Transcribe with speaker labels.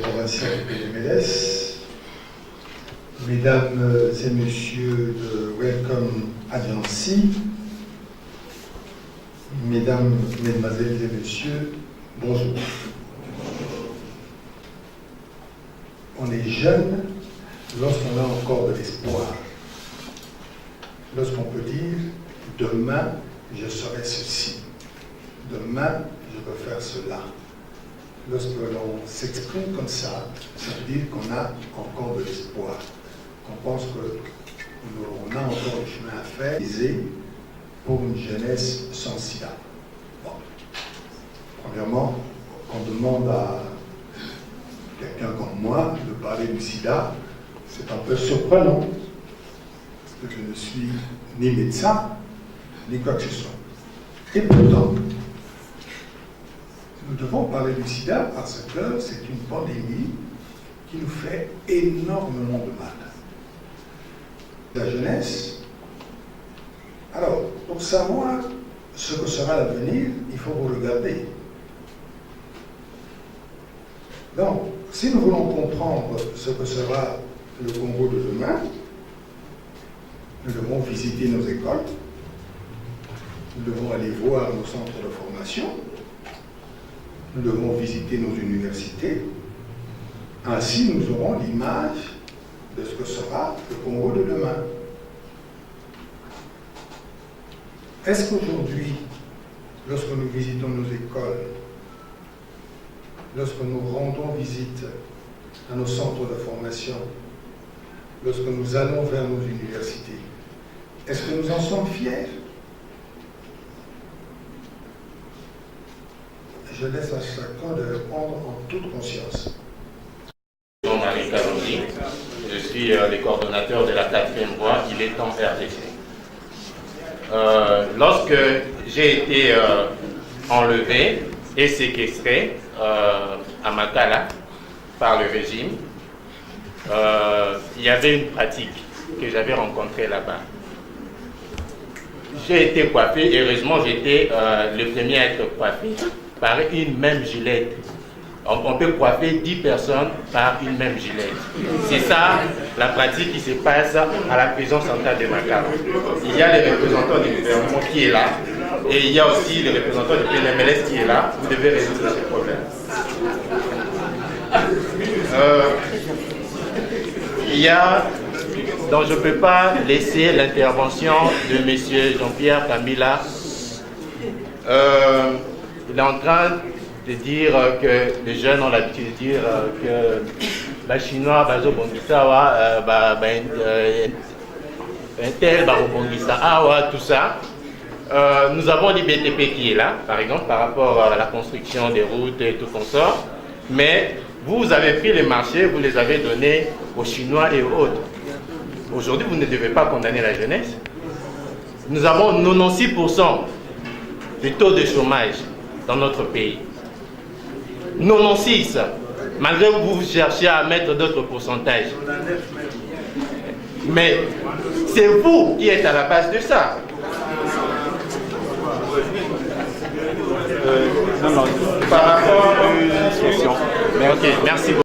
Speaker 1: provincial du PNMLS, mesdames et messieurs de Welcome Agency, mesdames, mesdemoiselles et messieurs, bonjour. On est jeune lorsqu'on a encore de l'espoir, lorsqu'on peut dire « demain, je serai ceci », « demain, je veux faire cela ». Lorsque l'on s'exprime comme ça veut dire qu'on a encore de l'espoir, qu'on pense qu'on a encore du chemin à faire pour une jeunesse sans sida. Bon. Premièrement, on demande à quelqu'un comme moi de parler du sida, c'est un peu surprenant, parce que je ne suis ni médecin, ni quoi que ce soit. Et pourtant, nous devons parler du sida parce que c'est une pandémie qui nous fait énormément de mal. La jeunesse, alors, pour savoir ce que sera l'avenir, il faut vous regarder. Donc, si nous voulons comprendre ce que sera le Congo de demain, nous devons visiter nos écoles, nous devons aller voir nos centres de formation, nous devons visiter nos universités. Ainsi, nous aurons l'image de ce que sera le Congo de demain. Est-ce qu'aujourd'hui, lorsque nous visitons nos écoles, lorsque nous rendons visite à nos centres de formation, lorsque nous allons vers nos universités, est-ce que nous en sommes fiers? Je laisse à chacun de répondre en toute conscience.
Speaker 2: Jean-Marie Karondi, je suis le coordonnateur de la 4e voie, il est temps RDC. Lorsque j'ai été enlevé et séquestré à Makala par le régime, il y avait une pratique que j'avais rencontrée là-bas. J'ai été coiffé, heureusement j'étais le premier à être coiffé par une même gilette. On peut coiffer 10 personnes par une même gilette. C'est ça la pratique qui se passe à la prison centrale de Makala. Il y a les représentants du gouvernement qui est là et il y a aussi les représentants du PNMLS qui est là. Vous devez résoudre ce problème. Donc je ne peux pas laisser l'intervention de M. Jean-Pierre Kamila. Il est en train de dire que les jeunes ont l'habitude de dire que les Chinois, tout ça. Nous avons l'IBTP qui est là, par exemple, par rapport à la construction des routes et tout consort. Mais vous avez pris les marchés, vous les avez donnés aux Chinois et aux autres. Aujourd'hui, vous ne devez pas condamner la jeunesse. Nous avons 96% de taux de chômage dans notre pays. 96, malgré que vous cherchiez à mettre d'autres pourcentages. Mais c'est vous qui êtes à la base de ça.
Speaker 3: Non, par rapport à une question.
Speaker 2: Ok, merci beaucoup.